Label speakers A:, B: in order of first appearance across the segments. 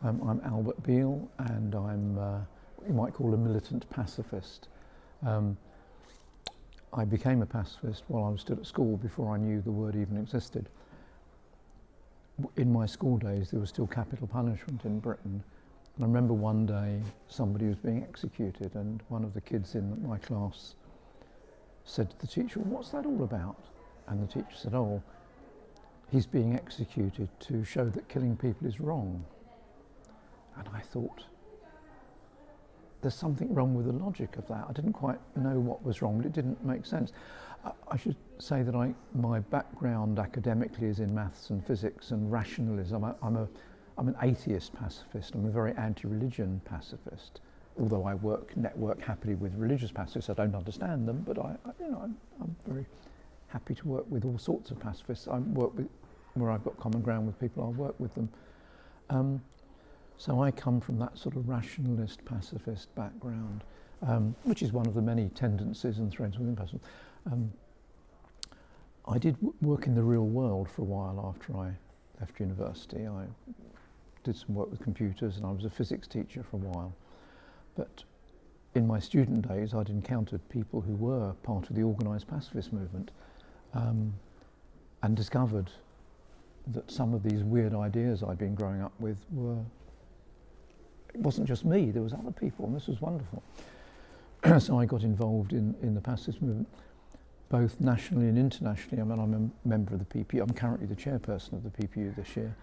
A: I'm Albert Beale, and I'm what you might call a militant pacifist. I became a pacifist while I was still at school, before I knew the word even existed. In my school days, there was still capital punishment in Britain. And I remember one day somebody was being executed, and one of the kids in my class said to the teacher, "What's that all about?" And the teacher said, "Oh, he's being executed to show that killing people is wrong." And I thought, there's something wrong with the logic of that. I didn't quite know what was wrong, but it didn't make sense. I should say that my background academically is in maths and physics and rationalism. I'm an atheist pacifist. I'm a very anti-religion pacifist. Although I network happily with religious pacifists, I don't understand them, but I'm very happy to work with all sorts of pacifists. I work with where I've got common ground with people. I'll work with them. So I come from that sort of rationalist pacifist background, which is one of the many tendencies and threads within pacifism. I did work in the real world for a while after I left university. I did some work with computers, and I was a physics teacher for a while. But in my student days, I'd encountered people who were part of the organised pacifist movement, and discovered that some of these weird ideas I'd been growing up with it wasn't just me, there was other people, and this was wonderful. So I got involved in the pacifist movement, both nationally and internationally. I mean, I'm a member of the PPU. I'm currently the chairperson of the PPU this year.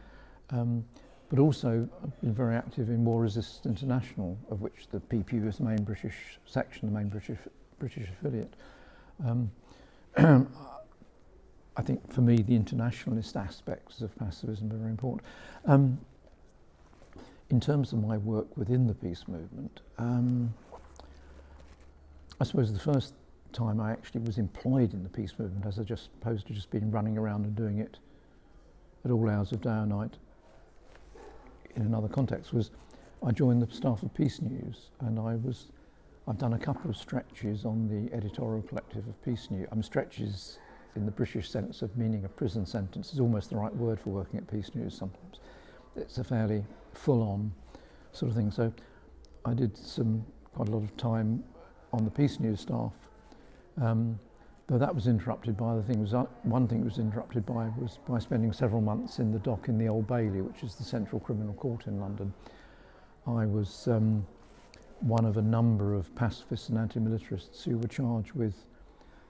A: But also I've been very active in War Resistance International, of which the PPU is the main British section, the main British affiliate. I think for me the internationalist aspects of pacifism are very important. In terms of my work within the peace movement, I suppose the first time I actually was employed in the peace movement, as opposed to just being running around and doing it at all hours of day or night in another context, was I joined the staff of Peace News, and I've done a couple of stretches on the editorial collective of Peace News. Stretches in the British sense of meaning a prison sentence is almost the right word for working at Peace News sometimes. It's a fairly full-on sort of thing. So I did quite a lot of time on the Peace News staff, though that was interrupted by other things. One thing it was interrupted by was by spending several months in the dock in the Old Bailey, which is the Central Criminal Court in London. I was one of a number of pacifists and anti-militarists who were charged with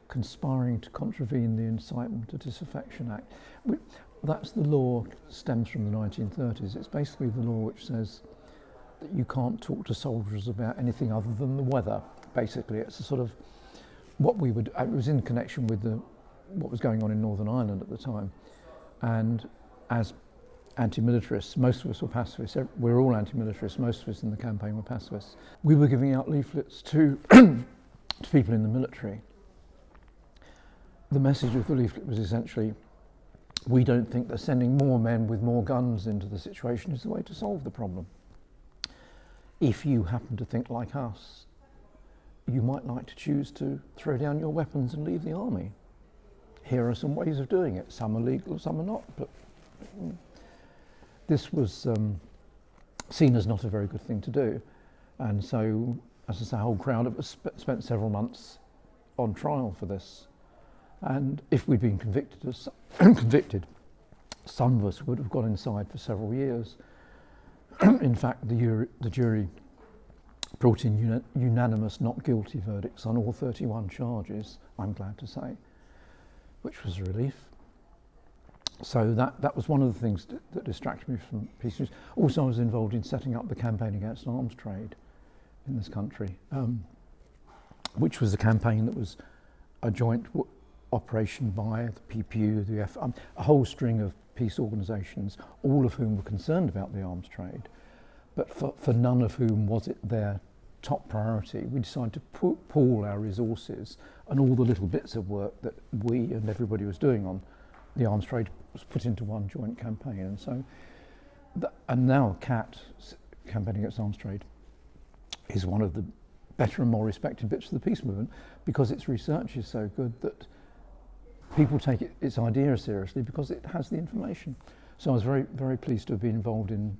A: conspiring to contravene the Incitement to Disaffection Act. That's the law, stems from the 1930s. It's basically the law which says that you can't talk to soldiers about anything other than the weather. Basically, it's a sort of what we would. It was in connection with what was going on in Northern Ireland at the time, and as anti-militarists, most of us were pacifists. We're all anti-militarists. Most of us in the campaign were pacifists. We were giving out leaflets to people in the military. The message of the leaflet was essentially, we don't think that sending more men with more guns into the situation is the way to solve the problem. If you happen to think like us, you might like to choose to throw down your weapons and leave the army. Here are some ways of doing it. Some are legal, some are not. But this was seen as not a very good thing to do. And so, as I say, a whole crowd of us spent several months on trial for this. And if we'd been convicted, some of us would have gone inside for several years. In fact, the jury brought in unanimous not guilty verdicts on all 31 charges, I'm glad to say, which was a relief. So that was one of the things that distracted me from Peace News. Also, I was involved in setting up the campaign against arms trade in this country, which was a campaign that was a joint operation by the PPU, the a whole string of peace organisations, all of whom were concerned about the arms trade, but for none of whom was it their top priority. We decided to pool our resources, and all the little bits of work that we and everybody was doing on the arms trade was put into one joint campaign. And so, and now CAT, Campaign Against Arms Trade, is one of the better and more respected bits of the peace movement, because its research is so good that people take its idea seriously because it has the information. So I was very, very pleased to have been involved in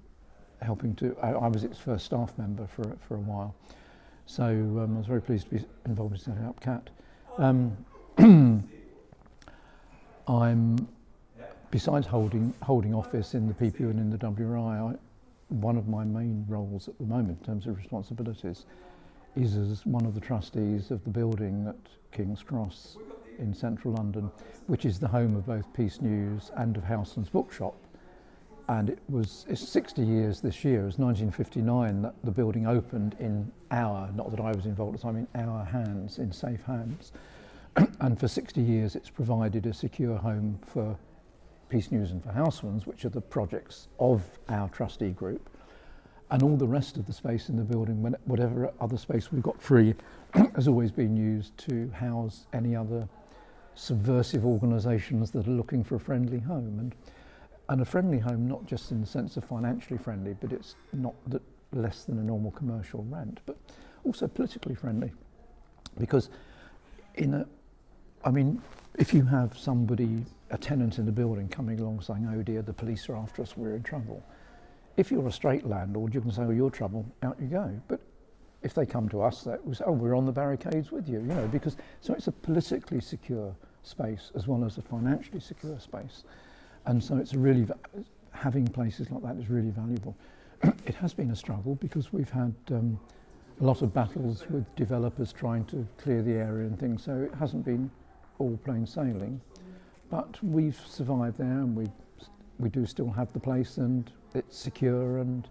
A: helping to. I was its first staff member for a while, so I was very pleased to be involved in setting up CAT. I'm, besides holding office in the PPU and in the WRI, one of my main roles at the moment in terms of responsibilities is as one of the trustees of the building at King's Cross in central London, which is the home of both Peace News and of Housmans Bookshop. And it's 60 years this year. It was 1959 that the building opened in not that I was involved at the time, in our hands, in safe hands. And for 60 years it's provided a secure home for Peace News and for Housmans, which are the projects of our trustee group. And all the rest of the space in the building, whatever other space we've got free, has always been used to house any other subversive organisations that are looking for a friendly home. And a friendly home, not just in the sense of financially friendly, but it's not less than a normal commercial rent, but also politically friendly. Because if you have somebody, a tenant in the building coming along saying, oh dear, the police are after us, we're in trouble. If you're a straight landlord, you can say, oh, you're trouble, out you go. But if they come to us, that was, oh, we're on the barricades with you, because, so it's a politically secure space as well as a financially secure space. And so it's having places like that is really valuable. It has been a struggle because we've had a lot of battles with developers trying to clear the area and things, so it hasn't been all plain sailing. But we've survived there, and we do still have the place, and it's secure, and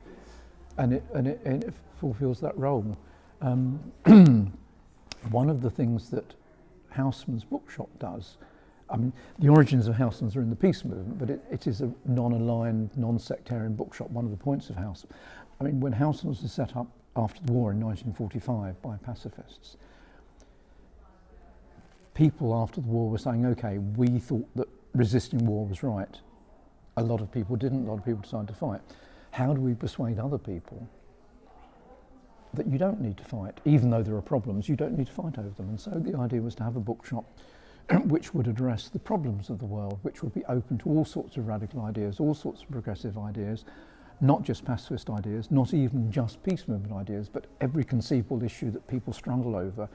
A: it fulfills that role. One of the things that Housmans Bookshop does, the origins of Housmans are in the peace movement, but it is a non-aligned, non-sectarian bookshop. One of the points of Housmans, when Housmans was set up after the war in 1945 by pacifists, people after the war were saying, okay, we thought that resisting war was right. A lot of people didn't, a lot of people decided to fight. How do we persuade other people that you don't need to fight? Even though there are problems, you don't need to fight over them. And so the idea was to have a bookshop which would address the problems of the world, which would be open to all sorts of radical ideas, all sorts of progressive ideas, not just pacifist ideas, not even just peace movement ideas, but every conceivable issue that people struggle over.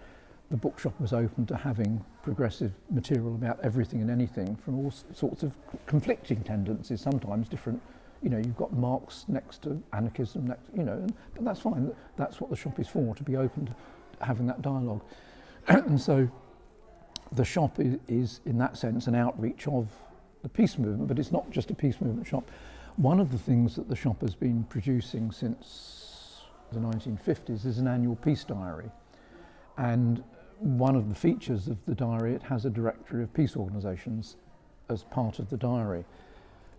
A: The bookshop was open to having progressive material about everything and anything from all sorts of conflicting tendencies, sometimes different. You've got Marx next to anarchism, but that's fine. That's what the shop is for, to be open to having that dialogue. And so the shop is, in that sense, an outreach of the peace movement, but it's not just a peace movement shop. One of the things that the shop has been producing since the 1950s is an annual peace diary. And one of the features of the diary, it has a directory of peace organisations as part of the diary.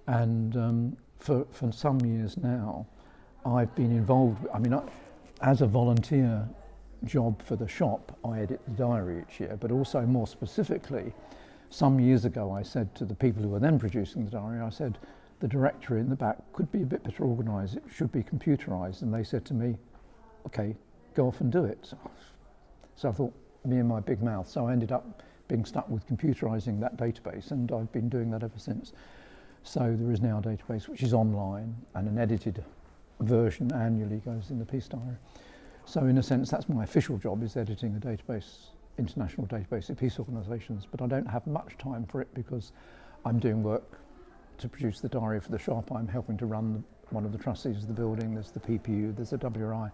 A: And for some years now, I've been involved, as a volunteer job for the shop, I edit the diary each year, but also more specifically, some years ago I said to the people who were then producing the diary, I said, the directory in the back could be a bit better organised, it should be computerised. And they said to me, okay, go off and do it. So I thought, me and my big mouth. So I ended up being stuck with computerising that database, and I've been doing that ever since. So there is now a database which is online, and an edited version annually goes in the peace diary. So in a sense, that's my official job, is editing a database, international database of peace organisations, but I don't have much time for it because I'm doing work to produce the diary for the shop. I'm helping to run one of the trustees of the building, there's the PPU, there's the WRI,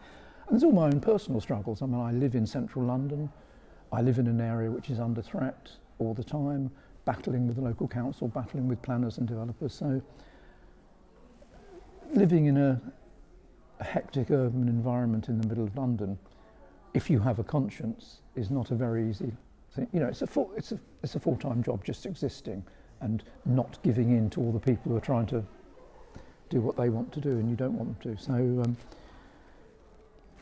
A: and there's all my own personal struggles. I live in central London, I live in an area which is under threat all the time, battling with the local council, battling with planners and developers. So living in a hectic urban environment in the middle of London, if you have a conscience, is not a very easy thing. It's a full-time job, just existing and not giving in to all the people who are trying to do what they want to do and you don't want them to. So,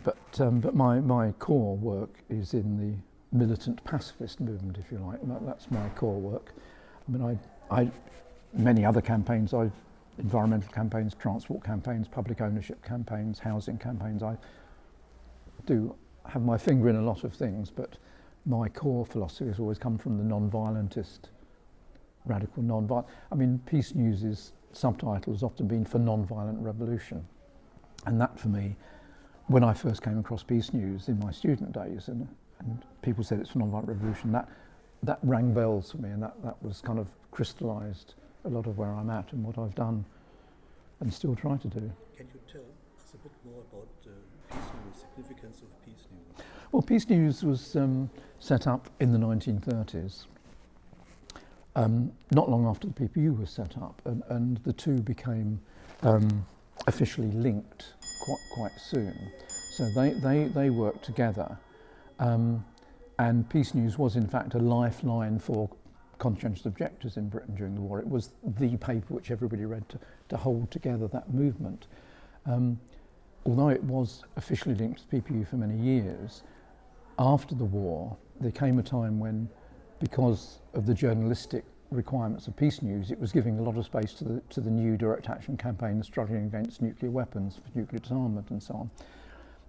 A: but my core work is in the militant pacifist movement, if you like. That's my core work. Many other campaigns, environmental campaigns, transport campaigns, public ownership campaigns, housing campaigns. I do have my finger in a lot of things, but my core philosophy has always come from the non-violentist, radical non-violent. Peace News's subtitle has often been for non-violent revolution. And that for me, when I first came across Peace News in my student days, and people said it's a non-violent revolution, that rang bells for me, and that was kind of crystallised a lot of where I'm at and what I've done and still try to do.
B: Can you tell us a bit more about Peace News, significance of Peace News?
A: Well, Peace News was set up in the 1930s, not long after the PPU was set up, and the two became officially linked quite soon. So they worked together, and Peace News was in fact a lifeline for conscientious objectors in Britain during the war. It was the paper which everybody read to hold together that movement. Although it was officially linked to the PPU for many years, after the war there came a time when, because of the journalistic requirements of Peace News, it was giving a lot of space to the new direct action campaign struggling against nuclear weapons, for nuclear disarmament and so on.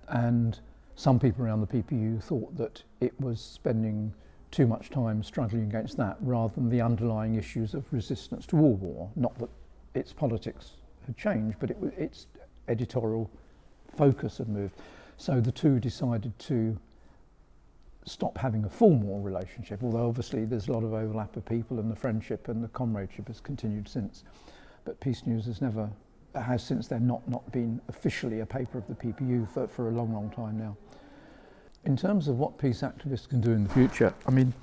A: And some people around the PPU thought that it was spending too much time struggling against that rather than the underlying issues of resistance to all war. Not that its politics had changed, but its editorial focus had moved. So the two decided to stop having a formal relationship, although obviously there's a lot of overlap of people and the friendship and the comradeship has continued since. But Peace News has since then not been officially a paper of the PPU for a long time now. In terms of what peace activists can do in the future, I mean,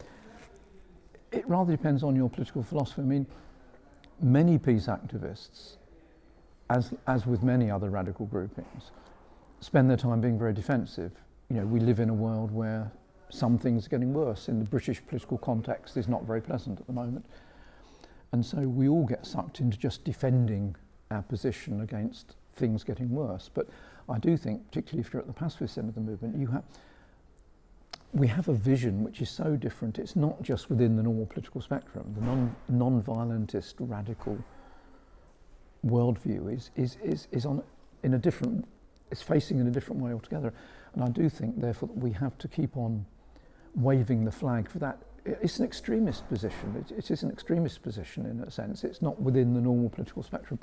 A: it rather depends on your political philosophy. I mean, many peace activists, as with many other radical groupings, spend their time being very defensive. You know, we live in a world where some things are getting worse. In the British political context, it's not very pleasant at the moment. And so we all get sucked into just defending our position against things getting worse. But I do think, particularly if you're at the pacifist end of the movement, we have a vision which is so different. It's not just within the normal political spectrum. The non-violentist radical worldview is facing in a different way altogether. And I do think, therefore, that we have to keep on waving the flag for that. It's an extremist position. It is an extremist position in a sense. It's not within the normal political spectrum.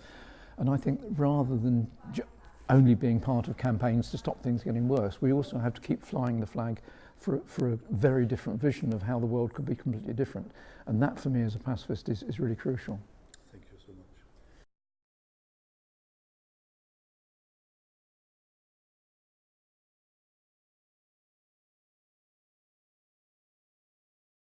A: And I think rather than only being part of campaigns to stop things getting worse, we also have to keep flying the flag for a very different vision of how the world could be completely different. And that, for me as a pacifist, is really crucial.